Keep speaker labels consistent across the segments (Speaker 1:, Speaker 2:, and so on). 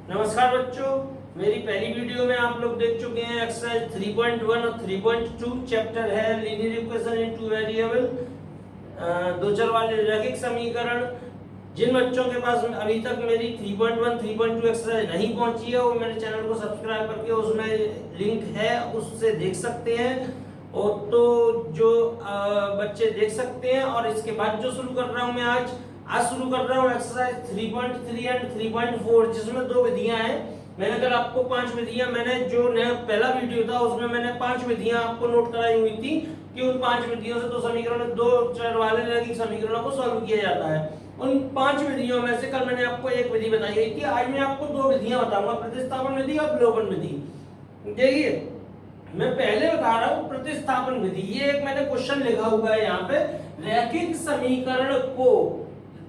Speaker 1: नमस्कार बच्चों, मेरी पहली वीडियो में आप लोग देख चुके हैं एक्सरसाइज 3.1 और 3.2 चैप्टर है linear equation in two variable, दो चर वाले रैखिक समीकरण। जिन बच्चों के पास अभी तक मेरी 3.1 3.2 एक्सरसाइज नहीं पहुंची है वो मेरे चैनल को सब्सक्राइब करके उसमें लिंक है उससे देख सकते हैं। और तो जो बच्चे देख सकते हैं, और इसके बाद जो शुरू कर रहा हूं मैं आज शुरू कर रहा हूँ एक्सरसाइज 3.3 एंड 3.4, जिसमें दो विधियां हैं। मैंने कल आपको 5 विधियां, मैंने जो नया पहला वीडियो था उसमें मैंने 5 विधियां आपको नोट कराई हुई थी कि उन 5 विधियों से दो समीकरण, दो चर वाले रैखिक समीकरणों को सॉल्व किया जाता है। उन 5 विधियों में से कल मैंने आपको एक विधि बताई गई थी, आज मैं आपको दो विधियां बताऊंगा, प्रतिस्थापन विधि और विलोपन विधि। देखिए, मैं पहले बता रहा हूं प्रतिस्थापन विधि। ये एक मैंने क्वेश्चन लिखा हुआ है यहाँ पे, रैखिक समीकरण को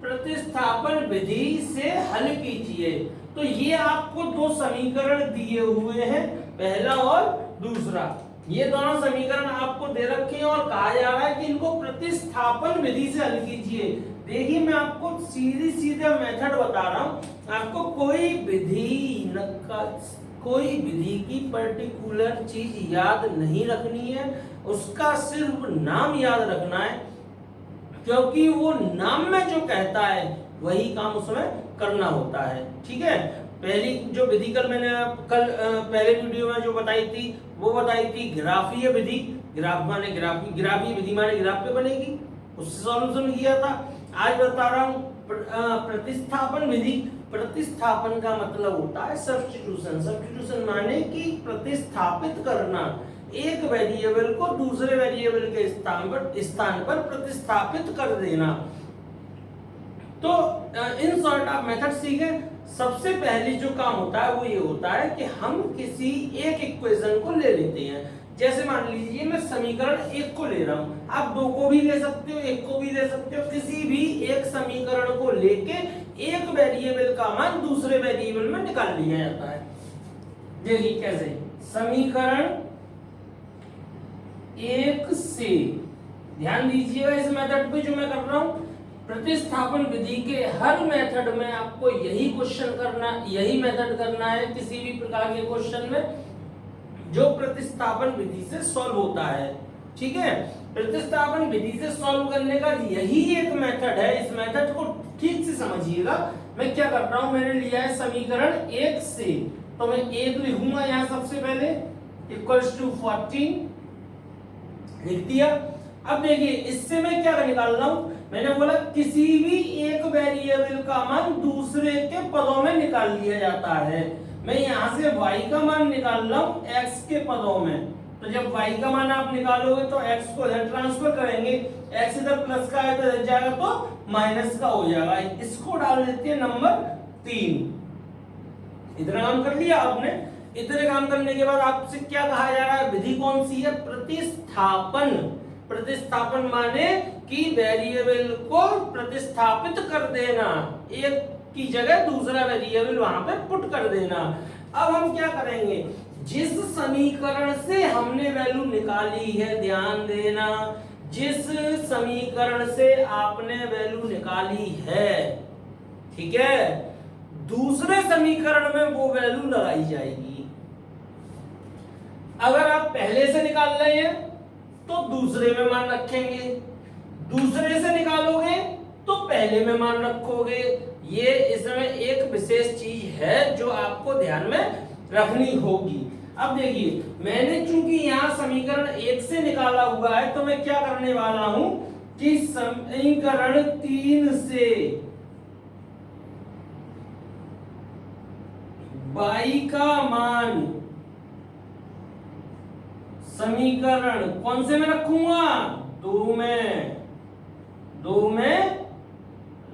Speaker 1: प्रतिस्थापन विधि से हल कीजिए। तो ये आपको दो समीकरण दिए हुए हैं, पहला और दूसरा। ये दोनों समीकरण आपको दे रखे हैं और कहा जा रहा है कि इनको प्रतिस्थापन विधि से हल कीजिए। देखिए, मैं आपको सीधे मेथड बता रहा हूं। आपको कोई विधि की पर्टिकुलर चीज याद नहीं रखनी है, उसका सिर्फ नाम याद रखना है, क्योंकि वो नाम में जो कहता है वही काम उसमें करना होता है। ठीक है, पहली जो विधि कल मैंने पहले वीडियो में जो बताई थी वो बताई थी ग्राफीय विधि। ग्राफीय विधि माने ग्राफ पे बनेगी, उससे सॉल्यूशन किया था। आज बता रहा हूं प्रतिस्थापन विधि। प्रतिस्थापन का मतलब होता है सब्स्टिट्यूशन। सब्स्टिट्यूशन माने कि प्रतिस्थापित करना, एक वेरिएबल को दूसरे वेरिएबल के स्थान पर प्रतिस्थापित कर देना। तो इन शॉर्ट आप मेथड सीखे। सबसे पहले जो काम होता है वो ये होता है कि हम किसी एक इक्वेशन को ले लेते हैं। जैसे मान लीजिए मैं समीकरण 1 को ले रहा हूं, आप 2 को भी ले सकते हो, 1 को भी ले सकते हो। किसी भी एक समीकरण को लेके एक वेरिएबल का मान दूसरे वेरिएबल में निकाल लिया जाता है। देखिए कैसे, समीकरण 1 से, ध्यान दीजिएगा इस मेथड पे जो मैं कर रहा हूं। प्रतिस्थापन विधि के हर मेथड में आपको यही क्वेश्चन करना, यही मेथड करना है किसी भी प्रकार के क्वेश्चन में जो प्रतिस्थापन विधि से सॉल्व होता है। ठीक है, प्रतिस्थापन विधि से सॉल्व करने का यही एक मेथड है। इस मेथड को ठीक से समझिएगा। मैं क्या कर रहा हूं, मैंने लिया है समीकरण 1 से, तो मैं 1 लिखूंगा यहां सबसे पहले, इक्वल्स टू 14 लिख दिया। अब देखिए, इससे मैं क्या निकाल रहा हूं, मैंने बोला किसी भी एक वेरिएबल का मान दूसरे के पदों में निकाल लिया जाता है। मैं यहां से y का मान निकाल रहा हूं x के पदों में। तो जब y का मान आप निकालोगे तो x को इधर ट्रांसफर करेंगे, x इधर प्लस का है तो इधर जाएगा तो माइनस का हो जाएगा। इसको डाल देते हैं नंबर 3। इतना काम कर लिया आपने। इतने काम करने के बाद आपसे क्या कहा जा रहा है, विधि कौन सी है, प्रतिस्थापन। प्रतिस्थापन माने कि वेरिएबल को प्रतिस्थापित कर देना, एक की जगह दूसरा वेरिएबल वहां पे पुट कर देना। अब हम क्या करेंगे, जिस समीकरण से हमने वैल्यू निकाली है, ध्यान देना, जिस समीकरण से आपने वैल्यू निकाली है, ठीक है, दूसरे समीकरण में वो वैल्यू लगाई जाएगी। अगर आप पहले से निकाल रहे हैं तो दूसरे में मान रखेंगे, दूसरे से निकालोगे तो पहले में मान रखोगे। ये इसमें एक विशेष चीज है जो आपको ध्यान में रखनी होगी। अब देखिए, मैंने चूंकि यहां समीकरण 1 से निकाला हुआ है तो मैं क्या करने वाला हूं कि समीकरण 3 से y का मान समीकरण कौन से में रखूंगा, 2 में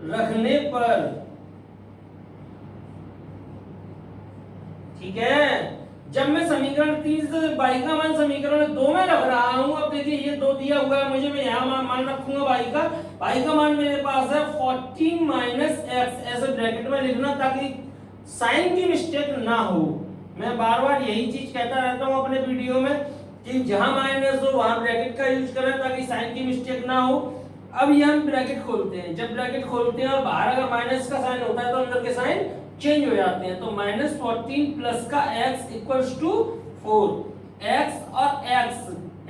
Speaker 1: रखने पर, ठीक है। जब मैं समीकरण 3 से y का मान समीकरण 2 में रख रहा हूं, अब देखिए ये 2 दिया हुआ है मुझे, मैं यहां मान रखूंगा y का मान मेरे पास है 14 माइनस x, ऐसे ब्रैकेट में लिखना ताकि साइन की मिस्टेक ना हो। मैं बार बार यही चीज कहता रहता हूं अपने वीडियो में कि जहां माइनस हो वहां ब्रैकेट का यूज करें ताकि साइन की मिस्टेक ना हो। अब ये हम ब्रैकेट खोलते हैं, जब ब्रैकेट खोलते हैं और बाहर अगर माइनस का साइन होता है तो अंदर के साइन चेंज हो जाते हैं। तो -14 प्लस का x इक्वल्स टू 4, x और x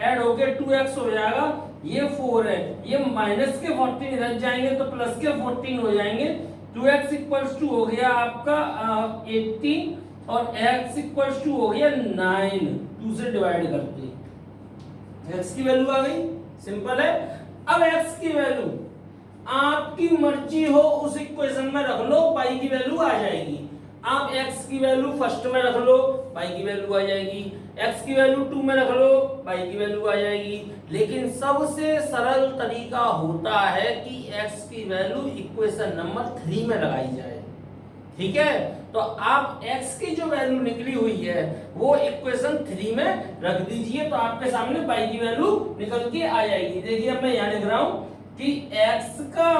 Speaker 1: ऐड होके 2x हो जाएगा, ये 4 है, ये माइनस के 14 इधर जाएंगे तो प्लस के 14 हो जाएंगे। 2x इक्वल्स टू हो गया आपका 18 और x इक्वल्स टू हो गया 9, 2 से डिवाइड करते x की वैल्यू आ गई, सिंपल है। अब x की वैल्यू आपकी मर्जी हो उस इक्वेशन में रख लो, पाई की वैल्यू आ जाएगी। आप x की वैल्यू फर्स्ट में रख लो, पाई की वैल्यू आ जाएगी, x की वैल्यू 2 में रख लो, पाई की वैल्यू आ जाएगी। लेकिन सबसे सरल तरीका होता है कि x की वैल्यू इक्वेशन नंबर 3 में लगाई जाए, ठीक है। तो आप x की जो वैल्यू निकली हुई है वो इक्वेशन 3 में रख दीजिए, तो आपके सामने पाई की वैल्यू निकल के आ जाएगी। देखिए अब मैं यहाँ लिख रहा हूं कि x का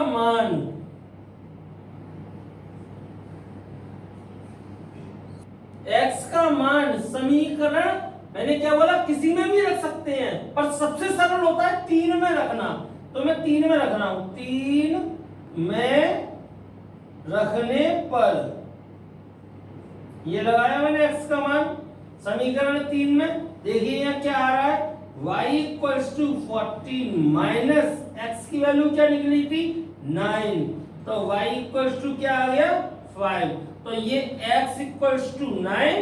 Speaker 1: मान समीकरण, मैंने क्या बोला, किसी में भी रख सकते हैं, पर सबसे सरल होता है 3 में रखना। तो मैं 3 में रख रहा हूं, 3 में रखने पर ये लगाया मैंने x का मान समीकरण 3 में। देखिए यहाँ क्या आ रहा है, y equals to 14 minus x की वैल्यू क्या निकली थी 9, तो y इक्वल्स टू क्या आ गया 5। तो ये x equals to 9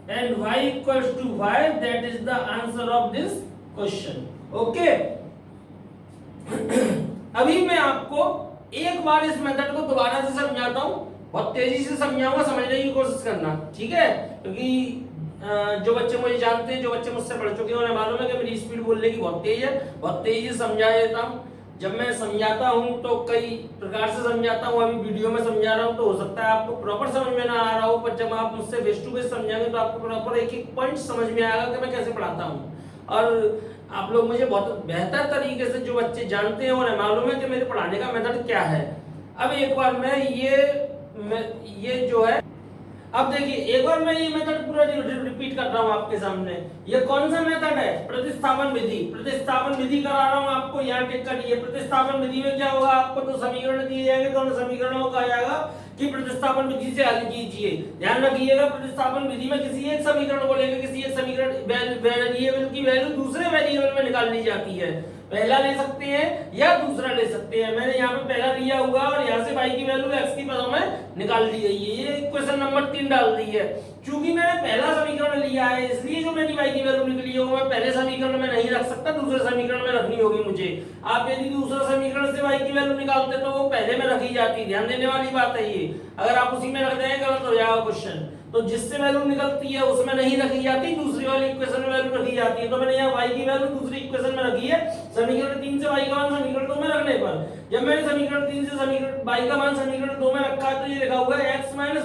Speaker 1: and y equals to 5, that is the answer of this question. Okay. अभी मैं आपको एक बार इस मेथड को दोबारा से समझाता हूं, बहुत तेजी से समझाऊंगा, समझने की कोशिश करना, ठीक है। क्योंकि जो बच्चे मुझे जानते हैं, जो बच्चे मुझसे पढ़ चुके हैं, उन्हें मालूम है कि मेरी स्पीड बोलने की बहुत तेज है, बहुत तेजी से समझा देता हूं। जब मैं समझाता हूं तो कई प्रकार से समझाता हूं, अभी वीडियो में समझा रहा हूं तो हो सकता है आपको प्रॉपर समझ में ना आ रहा हो, पर जब आप मुझसे फेस टू फेस समझाएंगे तो आपको प्रॉपर एक एक पॉइंट समझ में आएगा कि मैं कैसे पढ़ाता हूं। और आप लोग मुझे बहुत बेहतर तरीके से, जो बच्चे जानते हैं उन्हें मालूम है कि मेरे पढ़ाने का मेथड क्या है। अब एक बार मैं ये जो है, अब देखिए एक बार मैं ये मेथड पूरा रिपीट कर रहा हूं आपके सामने। ये कौन सा मेथड है, प्रतिस्थापन विधि। प्रतिस्थापन विधि करा रहा हूं आपको, यहाँ टिक करिए। प्रतिस्थापन विधि में क्या होगा, आपको तो समीकरण दिए जाएंगे, दोनों समीकरणों को कहा जाएगा कि प्रतिस्थापन विधि से हल कीजिए। ध्यान रखिएगा, प्रतिस्थापन विधि में किसी एक समीकरण को लेकर किसी एक समीकरण वेरिएबल की वैल्यू दूसरे वेरिएबल में निकाल ली जाती है। पहला ले सकते हैं या दूसरा ले सकते हैं। मैंने यहाँ पे पहला लिया हुआ और यहाँ से y की वैल्यू x की पदों में निकाल दी गई है। ये क्वेश्चन नंबर 3 डाल दी है। चूंकि मैंने पहला समीकरण लिया है, इसलिए जो मेरी y की वैल्यू निकली है वो मैं पहले समीकरण में नहीं रख सकता, दूसरे समीकरण में रखनी होगी मुझे। आप यदि दूसरा समीकरण से y की वैल्यू निकालते तो वो पहले में रखी जाती। ध्यान देने वाली बात है ये, अगर आप उसी में रख देंगे गलत हो जाएगा क्वेश्चन। तो जिससे वैल्यू निकलती है उसमें नहीं रखी जाती, दूसरी वाली इक्वेशन में वैल्यू रखी जाती है। तो मैंने यहाँ y की वैल्यू दूसरी इक्वेशन में रखी है, समीकरण 3 से y का मान समीकरण 2 में रखने पर। जब मैंने समीकरण 3 से समीकरण y का मान समीकरण 2 में रखा है तो ये लिखा हुआ है x - y =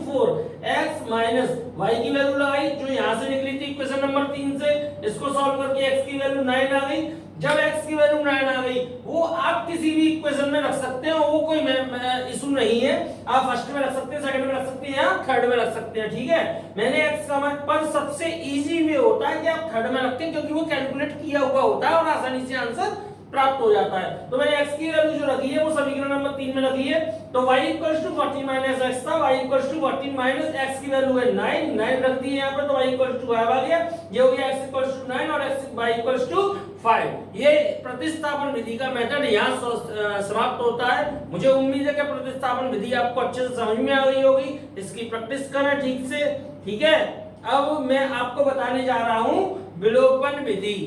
Speaker 1: 4। x minus y की वैल्यू लगाई जो यहाँ से निकली थी इक्वेशन नंबर 3 से, इसको सॉल्व करके x की वैल्यू 9 आ गई। जब x की वैल्यू 9 आ गई, वो आप किसी भी इक्वेशन में रख सकते हैं, वो कोई इशू नहीं है। आप फर्स्ट में रख सकते हैं, सेकंड में रख सकते हैं या थर्ड में रख सकते हैं, ठीक है। मैंने x का मान, पर सबसे इजी वे होता है कि आप थर्ड में रखते हैं, क्योंकि वो कैलकुलेट किया हुआ होता है और आसानी से आंसर प्राप्त हो जाता है। तो मैंने x की वैल्यू जो रखी है वो समीकरण नंबर 3 में रखी है। तो y = 14 - x था, y = 14 - x की वैल्यू है 9 रख दी है यहाँ पे, तो y = 5 आ गया। ये हो गया x = 9 और y = 5। ये प्रतिस्थापन विधि का मेथड यहाँ समाप्त होता है। मुझे उम्मीद है कि प्रतिस्थापन विधि आपको अच्छे से समझ में आ गई होगी। इसकी प्रैक्टिस करें ठीक से, ठीक है। अब मैं आपको बताने जा रहा हूँ विलोपन विधि।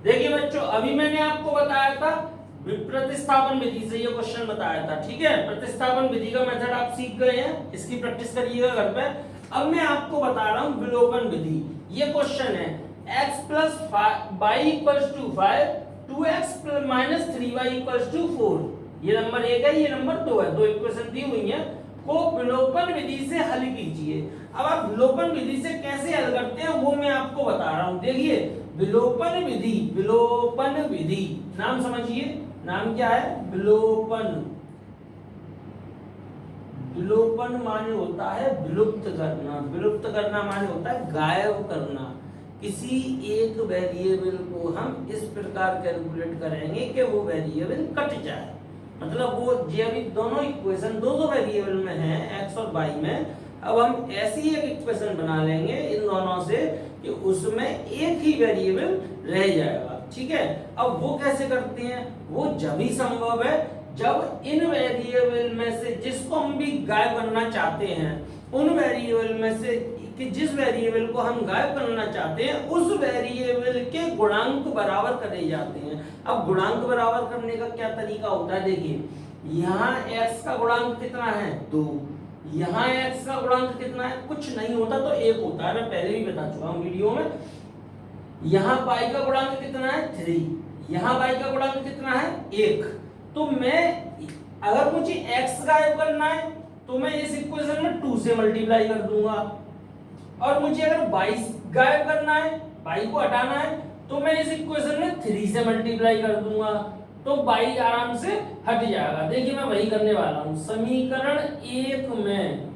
Speaker 1: देखिए बच्चों, अभी मैंने आपको बताया था प्रतिस्थापन विधि से ये क्वेश्चन बताया था, ठीक है। प्रतिस्थापन विधि का मेथड आप सीख गए हैं, इसकी प्रैक्टिस करिएगा घर पे। अब मैं आपको बता रहा हूं विलोपन विधि। ये क्वेश्चन है x + y = 5, 2x - 3y = 4। ये नंबर 1 है, ये नंबर 2 है, दो इक्वेशन दी हुई हैं, को विलोपन विधि से हल कीजिए। अब आप विलोपन विधि से कैसे हल करते हैं वो मैं आपको बता रहा हूं। देखिए विलोपन विधि, विलोपन विधि नाम समझिए, नाम क्या है, विलोपन। विलोपन माने होता है विलुप्त करना। विलुप्त करना माने होता है गायब करना। किसी एक वेरिएबल को हम इस प्रकार कैलकुलेट करेंगे कि वो वेरिएबल कट जाए। मतलब वो ये अभी दोनों इक्वेशन दो वेरिएबल में है, x और y में। अब हम ऐसी एक इक्वेशन बना लेंगे इन दोनों से कि उसमें एक ही वेरिएबल रह जाएगा, ठीक है। अब वो कैसे करते हैं, वो जब ही संभव है जब इन वेरिएबल में से जिसको हम भी गायब करना चाहते हैं, उन वेरिएबल में से कि जिस वेरिएबल को हम गायब करना चाहते हैं उस वेरिएबल के गुणांक बराबर करे जाते हैं। अब गुणांक बराबर करने का क्या तरीका होता है, देखिए यहाँ x का गुणांक कितना है 2, यहाँ x का गुणांक कितना है, कुछ नहीं होता तो 1 होता है, मैं पहले भी बता चुका हूँ वीडियो में। यहाँ y का गुणांक कितना है 3, यहाँ y का गुणांक कितना है 1। तो मैं अगर मुझे x गायब करना है तो मैं इस इक्वेशन में 2 से मल्टीप्लाई कर दूंगा, और मुझे अगर 22 गायब करना है, y को हटाना है, तो मैं इस इक्वेशन में 3 से मल्टीप्लाई कर दूंगा, तो 22 आराम से हट जाएगा। देखिए मैं वही करने वाला हूं, समीकरण 1 में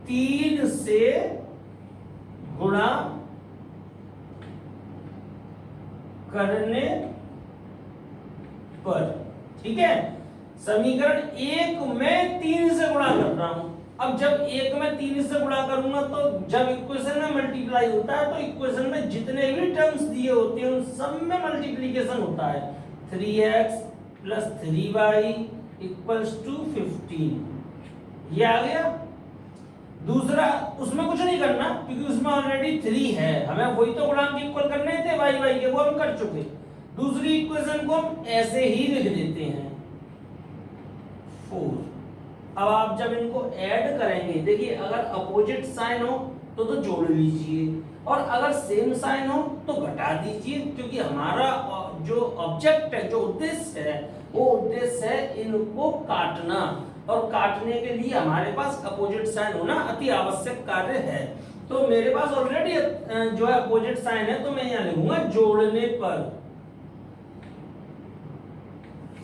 Speaker 1: 3 से गुणा करने पर, ठीक है, समीकरण 1 में 3 से गुणा कर रहा हूं। अब जब 1 में 3 से गुणा करूंगा तो जब इक्वेशन में मल्टीप्लाई होता है तो इक्वेशन में जितने भी टर्म्स दिए होते हैं उन सब में मल्टीप्लिकेशन होता है। 3x plus 3y equals to 15, ये आ गया। दूसरा उसमें कुछ नहीं करना क्योंकि उसमें ऑलरेडी 3 है, हमें वही तो गुणांक इक्वल करने थे y के, वो हम कर चुके। दूसरी इक्वेशन को हम ऐसे ही लिख देते हैं 4। अब आप जब इनको ऐड करेंगे, देखिए अगर अपोजिट साइन हो तो जोड़ लीजिए, और अगर सेम साइन हो तो घटा दीजिए, क्योंकि हमारा जो ऑब्जेक्ट है, जो उद्देश्य है, वो उद्देश्य है इनको काटना, और काटने के लिए हमारे पास अपोजिट साइन होना अति आवश्यक कार्य है। तो मेरे पास ऑलरेडी जो है अपोजिट साइन है, तो मैं यहाँ लिखूंगा जोड़ने पर,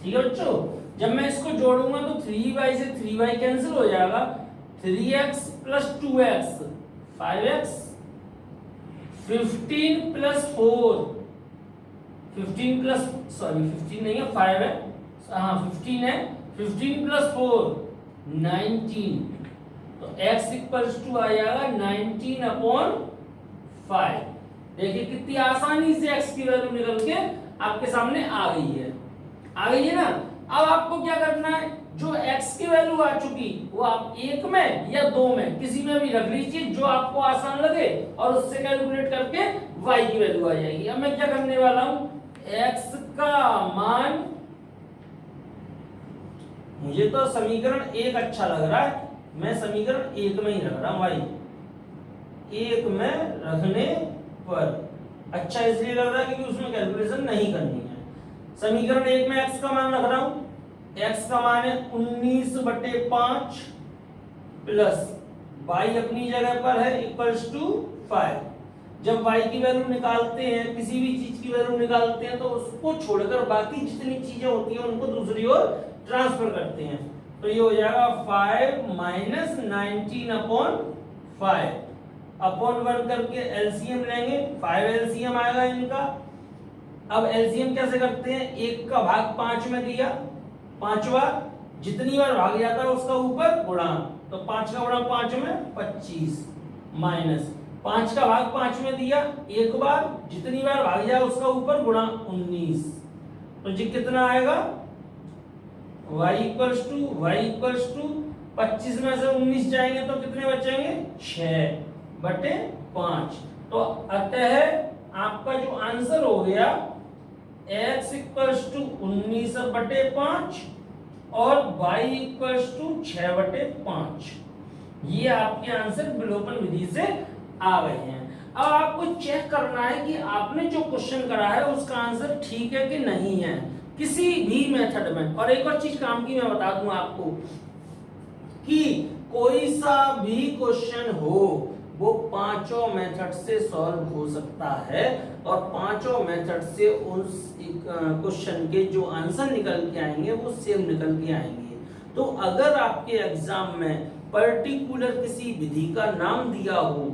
Speaker 1: ठीक है बच्चों। जब मैं इसको जोड़ूंगा तो 3y से 3y कैंसिल हो जाएगा, 3x plus 2x 5x, 15 plus 4 15 plus 15 नहीं है 5 है, हाँ 15 है, 15 प्लस 4 19, तो x इक्वल्स टू आ जाएगा 19/5। देखिए कितनी आसानी से x की वैल्यू निकल के आपके सामने आ गई है ना। अब आपको क्या करना है, जो x की वैल्यू आ चुकी वो आप 1 में या 2 में किसी में भी रख लीजिए जो आपको आसान लगे, और उससे कैलकुलेट करके y की वैल्यू आ जाएगी। अब मैं क्या करने वाला हूं, x का मान, मुझे तो समीकरण 1 अच्छा लग रहा है, मैं समीकरण 1 में ही रख रहा हूं भाई। 1 में रखने पर अच्छा इसलिए लग रहा है क्योंकि उसमें कैलकुलेशन नहीं करनी है। समीकरण 1 में x का मान रख रहा हूं, x का मान है 19/5 प्लस y अपनी जगह पर है इक्वल्स टू 5। जब y की वैल्यू निकालते हैं, किसी भी चीज की वैल्यू निकालते हैं, तो उसको छोड़कर बाकी जितनी चीजें होती हैं उनको दूसरी ओर ट्रांसफर करते हैं। तो ये हो जाएगा 5 माइनस 19/5 अपॉन 1 करके एलसीएम लेंगे, 5 एलसीएम आएगा इनका। अब एलसीएम कैसे करते हैं, 1 का भाग 5 में दिया, 5वां जितनी बार भाग जाता है उसका ऊपर गुणा, तो 5 का गुणा 5 में 25 माइनस 5 का भाग 5 में दिया, एक बार जितनी बार भाग जाए उसका ऊपर गुणा 19, तो जी कितना आएगा y इक्वल्स टू 25 में से 19 जाएंगे तो कितने बचेंगे 6/5। तो अतः आपका जो आंसर हो गया x इक्वल्स टू 19/5 और y इक्वल्स टू 6/5। ये आपके आंसर विलोपन विधि से आ गए हैं। अब आपको चेक करना है कि आपने जो क्वेश्चन करा है उसका आंसर ठीक है कि नहीं है किसी भी मेथड में। और एक और चीज काम की मैं बता दूं आपको कि कोई सा भी क्वेश्चन हो वो पांचों मेथड से सॉल्व हो सकता है, और पांचों मेथड से उस क्वेश्चन के जो आंसर निकल के आएंगे वो सेम निकल के आएंगे। तो अगर आपके एग्जाम में पर्टिकुलर किसी विधि का नाम दिया हो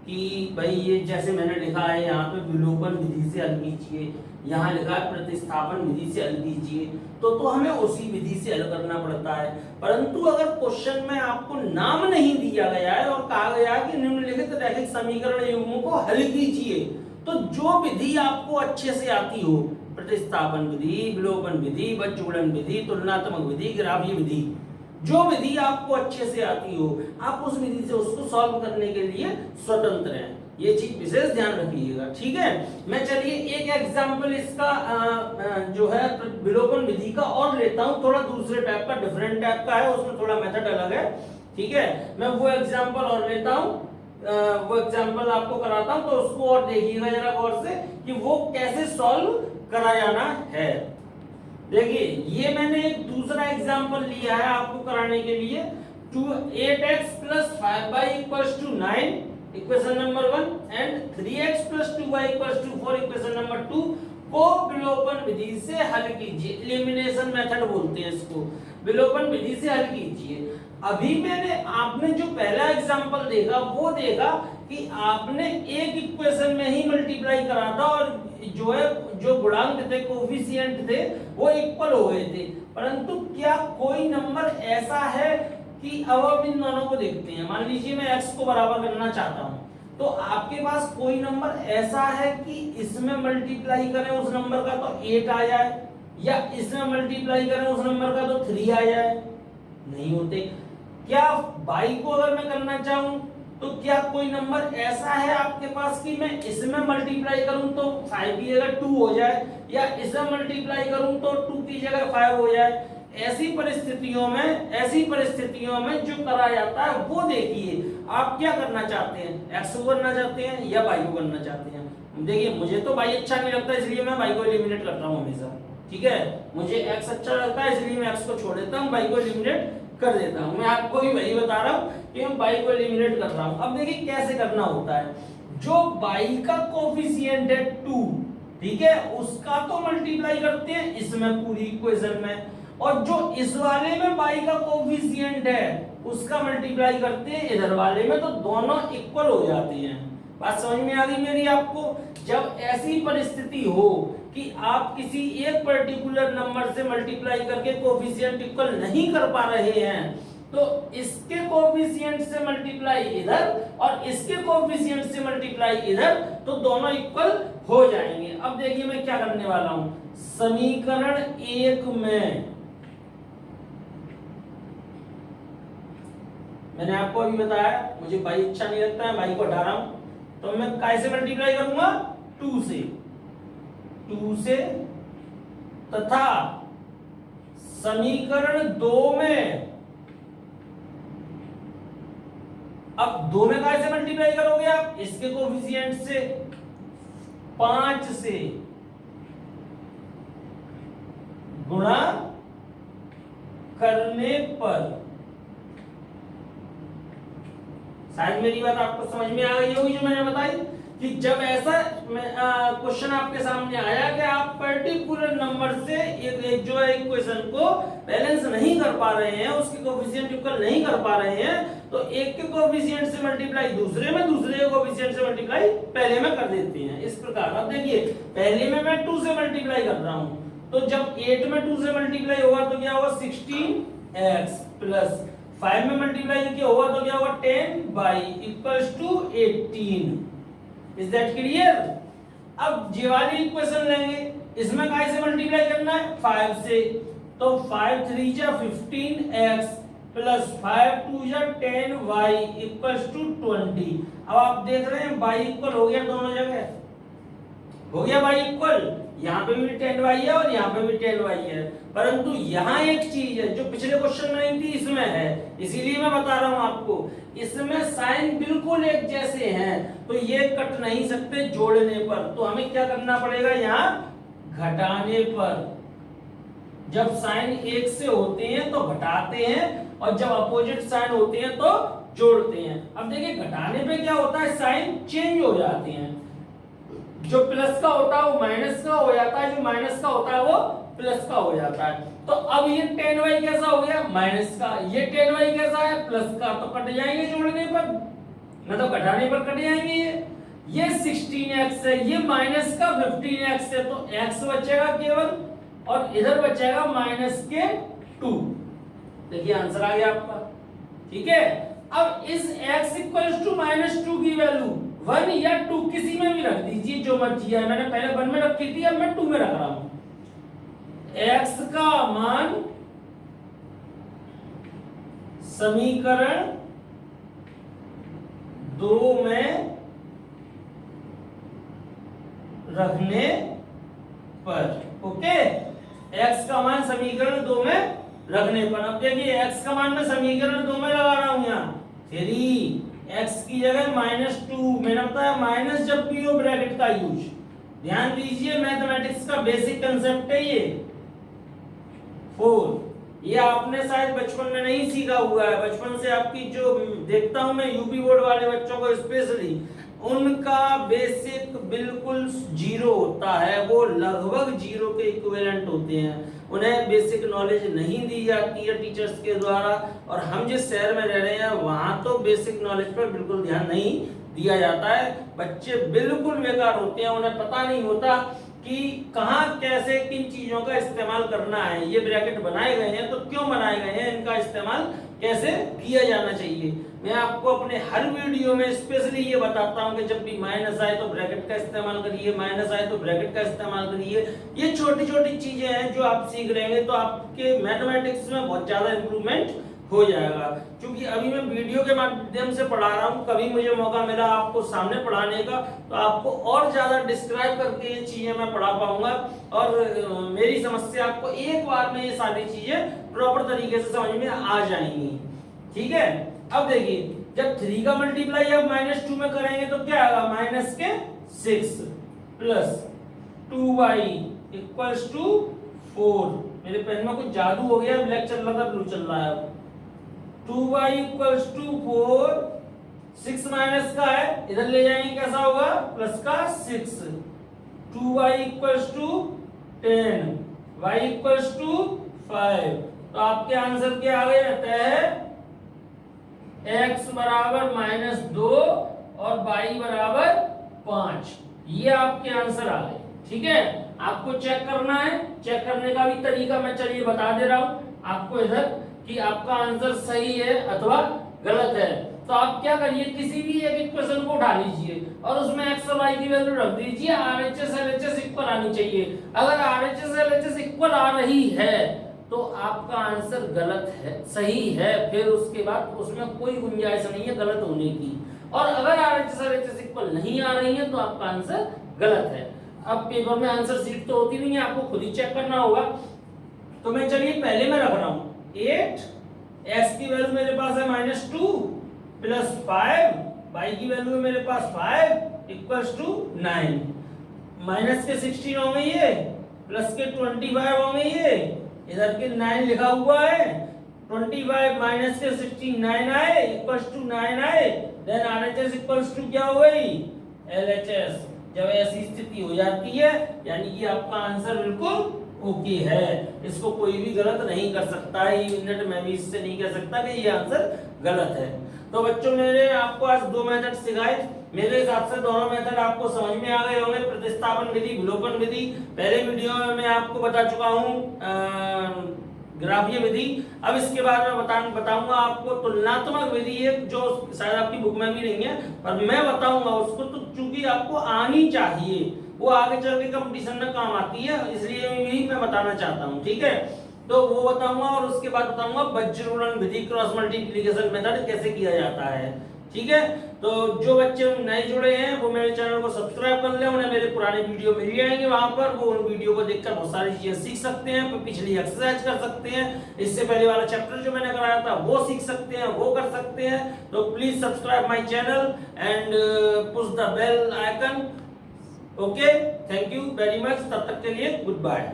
Speaker 1: कि भाई ये जैसे मैंने लिखा है यहाँ पे विलोपन विधि से हल कीजिए, यहाँ लिखा है प्रतिस्थापन विधि से हल कीजिए, तो हमें उसी विधि से हल करना पड़ता है। परंतु अगर क्वेश्चन में आपको नाम नहीं दिया गया है और कहा गया है कि निम्नलिखित रैखिक समीकरण युग्मों को हल कीजिए, तो जो विधि आपको अच्छे से आती हो, प्रतिस्थापन विधि, विलोपन विधि, बज्जूड़न विधि, तुलनात्मक विधि, ग्राफीय विधि, जो विधि आपको अच्छे से आती हो, आप उस विधि से उसको सॉल्व करने के लिए स्वतंत्र हैं। ये चीज विशेष ध्यान रखिएगा, ठीक है। मैं चलिए एक एग्जांपल इसका जो है विलोपन विधि का और लेता हूं, थोड़ा दूसरे टाइप का, डिफरेंट टाइप का है, उसमें थोड़ा मेथड अलग है, ठीक है। मैं वो एग्जांपल और लेता हूं, वो एग्जांपल आपको कराता हूं, तो उसको और देखिएगा जरा गौर से कि वो कैसे सॉल्व करा जाना है। देखिए ये मैंने एक दूसरा एग्जांपल लिया है आपको कराने के लिए, 8x + 5y = 9 equation number 1 and 3x + 2y = 4 equation number 2 को विलोपन विधि से हल कीजिए। एलिमिनेशन मेथड बोलते हैं इसको, विलोपन विधि से हल कीजिए। अभी आपने जो पहला एग्जांपल देखा वो देखा कि आपने एक इक्वेशन में ही मल्टीप्लाई करा था और जो गुणांक थे, कोफिशिएंट थे, वो इक्वल हो गए थे। परंतु क्या कोई नंबर ऐसा है कि अब हम इन दोनों को देखते हैं, मान लीजिए मैं x को बराबर करना चाहता हूं, तो आपके पास कोई नंबर ऐसा है कि इसमें मल्टीप्लाई करें उस नंबर का तो 8 आ जाए, या इसमें मल्टीप्लाई करें उस नंबर का तो 3 आ जाए? नहीं होते। क्या y को अगर मैं करना चाहूं तो क्या कोई नंबर ऐसा है आपके पास कि मैं इसमें मल्टीप्लाई करूं तो 5 की जगह 2 हो जाए, या इसमें मल्टीप्लाई करूं तो 2 की जगह 5 हो जाए? ऐसी परिस्थितियों में जो करा जाता है वो देखिए, आप क्या करना चाहते हैं, x को करना चाहते हैं या y को करना चाहते हैं। देखिए मुझे तो y अच्छा नहीं लगता, इसलिए मैं y को एलिमिनेट करता हूं हमेशा, ठीक है। मुझे x अच्छा लगता है इसलिए मैं x को छोड़ देता हूं, y को एलिमिनेट कर देता हूं। मैं आपको भी वही बता रहा हूं कि मैं y को एलिमिनेट कर रहा हूं। अब देखिए कैसे करना होता है। जो y का कोफिशिएंट है 2, ठीक है, उसका तो मल्टीप्लाई करते हैं इसमें पूरी इक्वेशन में, और जो इस वाले में y का कोफिशिएंट है उसका मल्टीप्लाई करते हैं इधर वाले में, तो दोनों इक्वल हो जाते हैं। बात समझ में आ गई मेरी आपको? जब ऐसी परिस्थिति हो कि आप किसी एक पर्टिकुलर नंबर से मल्टीप्लाई करके कोफिशिएंट इक्वल नहीं कर पा रहे हैं, तो इसके कोफिशिएंट से मल्टीप्लाई इधर और इसके कोफिशिएंट से मल्टीप्लाई इधर, तो दोनों इक्वल हो जाएंगे। अब देखिए मैं क्या करने वाला हूं, समीकरण 1 में मैंने आपको अभी बताया मुझे y अच्छा नहीं लगता है, y को हटा रहा हूं, तो मैं कैसे मल्टीप्लाई करूंगा, 2 से, तथा समीकरण 2 में, अब 2 में कैसे मल्टीप्लाई करोगे आप, इसके कोफिशिएंट से 5 से गुणा करने पर, शायद मेरी बात आपको समझ में आ गई होगी जो मैंने बताई, कि जब ऐसा क्वेश्चन आपके सामने आया कि आप पर्टिकुलर नंबर से एक जो है इक्वेशन को बैलेंस नहीं कर पा रहे हैं, उसके कोफिशिएंट इक्वल नहीं कर पा रहे हैं, तो एक के कोफिशिएंट से मल्टीप्लाई दूसरे में, दूसरे के कोफिशिएंट से मल्टीप्लाई पहले में कर देते हैं, इस प्रकार। अब देखिए पहले में मैं 2 से मल्टीप्लाई कर रहा हूं, तो जब 8 में 2 से मल्टीप्लाई होगा तो क्या होगा, 16x प्लस 5 में मल्टीप्लाई किया होगा तो क्या होगा, 10y = 18। Is that clear? अब ये वाली इक्वेशन लेंगे, इसमें कैसे मल्टीप्लाई करना है, 5 से, तो 5 3 जा 15x प्लस 5 2 जा 10y = 20। अब आप देख रहे हैं y इक्वल हो गया, दोनों जगह हो गया y इक्वल, यहाँ पे भी 10y है और यहाँ पे भी 10y है। परंतु यहाँ एक चीज है जो पिछले क्वेश्चन में नहीं थी, इसमें है, इसीलिए मैं बता रहा हूं आपको। इसमें साइन बिल्कुल एक जैसे हैं, तो ये कट नहीं सकते जोड़ने पर, तो हमें क्या करना पड़ेगा, यहाँ घटाने पर। जब साइन एक से होते हैं तो घटाते हैं, और जब अपोजिट साइन होते हैं तो जोड़ते हैं। अब देखिए घटाने पे क्या होता है, साइन चेंज हो जाते हैं, जो प्लस का होता है वो माइनस का हो जाता है, जो माइनस का होता है वो प्लस का हो जाता है। तो अब ये 10y कैसा हो गया, माइनस का, ये 10y कैसा है, प्लस का, तो कट जाएंगे जोड़ने पर। मतलब घटाने पर कट जाएंगे ये 16x है, ये माइनस का 15x है, तो x बचेगा केवल और इधर बचेगा माइनस के 2। देखिए आंसर आ गया आपका। ठीक है, अब इस x इक्वल्स टू माइनस 2 की वैल्यू 1 या 2 किसी में भी रख दीजिए, जो मर्जी है। मैंने पहले 1 में रखी थी, अब मैं 2 में रख रहा हूं। x का मान समीकरण 2 में रखने पर, ओके, x का मान समीकरण 2 में रखने पर। अब देखिए x का मान मैं समीकरण 2 में लगा रहा हूं, यहाँ 3x की जगह -2। मैंने बताया माइनस जब भी हो ब्रैकेट का यूज, ध्यान दीजिए मैथमेटिक्स का बेसिक कंसेप्ट है ये। 4 ये आपने शायद बचपन में नहीं सीखा हुआ है। बचपन से आपकी जो देखता हूं मैं यूपी बोर्ड वाले बच्चों को स्पेशली, उनका बेसिक बिल्कुल 0 होता है, वो लगभग 0 के इक्विवेलेंट होते हैं। उन्हें बेसिक नॉलेज नहीं दी जाती है टीचर्स के द्वारा, और हम जिस शहर में रह रहे हैं वहां तो बेसिक नॉलेज पर बिल्कुल ध्यान नहीं दिया जाता है। बच्चे बिल्कुल बेकार होते हैं, उन्हें पता नहीं होता कि कहां कैसे किन चीजों का इस्तेमाल करना है। ये ब्रैकेट बनाए गए हैं तो क्यों बनाए गए हैं, इनका इस्तेमाल कैसे किया जाना चाहिए। मैं आपको अपने हर वीडियो में स्पेशली ये बताता हूं कि जब भी माइनस आए तो ब्रैकेट का इस्तेमाल करिए, माइनस आए तो ब्रैकेट का इस्तेमाल करिए। ये छोटी छोटी चीजें हैं जो आप सीख लेंगे तो आपके मैथमेटिक्स में बहुत ज्यादा इंप्रूवमेंट हो जाएगा। क्योंकि अभी मैं वीडियो के माध्यम से पढ़ा रहा हूँ, कभी मुझे मौका मिला आपको सामने पढ़ाने का तो आपको और ज्यादा डिस्क्राइब करके ये चीजें मैं पढ़ा पाऊंगा, और मेरी समस्या आपको एक बार में ये सारी चीजें प्रॉपर तरीके से समझ में आ जाएंगी। ठीक है, अब देखिए जब 3 का मल्टीप्लाई अब -2 में करेंगे तो क्या आएगा, माइनस के 6 प्लस 2y इक्वल्स टू 4। मेरे पेन में कुछ जादू हो गया, ब्लैक चल रहा था ब्लू चल रहा है। 2y इक्वल्स टू 4, 6 माइनस का है, इधर ले जाएंगे कैसा होगा, प्लस का 6। 2y equals to 10, y equals to 5। तो आपके आंसर क्या आ गए रहते हैं, x बराबर -2 और y बराबर 5। ये आपके आंसर आ गए। ठीक है, आपको चेक करना है, चेक करने का भी तरीका मैं चलिए बता दे रहा हूं आपको इधर कि आपका आंसर सही है अथवा गलत है। तो आप क्या करिए, किसी भी एक इक्वेशन को उठा लीजिए और उसमें x और y की वैल्यू रख दीजिए। RHS LHS इक्वल आनी चाहिए। अगर RHS LHS इक्वल आ रही है तो आपका आंसर गलत है, सही है, फिर उसके बाद उसमें कोई गुंजाइश नहीं है गलत होने की। और अगर RHS LHS इक्वल नहीं आ रही है तो आपका आंसर गलत है। अब पेपर में आंसर शीट तो होती नहीं है, आपको खुद ही चेक करना होगा। तो मैं चलिए पहले में रख रहा हूं 8, x की वैल्यू मेरे पास है -2 प्लस 5, y की वैल्यू है मेरे पास 5 इक्वल्स टू 9। माइनस के 16 हो गई है, प्लस के 25 हो गई है, इधर के 9 लिखा हुआ है। 25 माइनस के 16 9 आए इक्वल्स टू 9 आए, देन RHS इक्वल्स टू क्या हो गई, LHS। जब ऐसी स्थिति हो जाती है यानी कि आपका आंसर बिल्कुल ओके है, इसको कोई भी गलत नहीं कर सकता है। ये मिनट में भी इससे नहीं कह सकता कि ये आंसर गलत है। तो बच्चों मैंने आपको आज 2 मेथड सिखाए, मेरे हिसाब से दोनों मेथड आपको समझ में आ गए होंगे। प्रतिस्थापन विधि, विलोपन विधि पहले वीडियो में मैं आपको बता चुका हूँ, ग्राफीय विधि। अब इसके बाद मैं बताऊंगा आपको तुलनात्मक विधि, एक जो शायद आपकी बुक में भी नहीं है पर मैं बताऊंगा उसको, तो चूंकि आपको आनी चाहिए, वो आगे चल के कंपटीशन में काम आती है, इसलिए यही मैं बताना चाहता हूँ। ठीक है, तो वो बताऊंगा और उसके बाद बताऊंगा वज्रगुणन विधि, क्रॉस मल्टीप्लिकेशन मेथड कैसे किया जाता है। ठीक है, तो जो बच्चे नए जुड़े हैं वो मेरे चैनल को सब्सक्राइब कर ले, उन्हें मेरे पुराने वीडियो मिल जाएंगे वहां पर, वो उन वीडियो को देखकर बहुत सारी चीजें सीख सकते हैं, पिछली एक्सरसाइज कर सकते हैं, इससे पहले वाला चैप्टर जो मैंने कराया था वो सीख सकते हैं, वो कर सकते हैं। तो please subscribe my channel and push the bell icon. Okay, thank you very much, तब तक के लिए गुड बाय।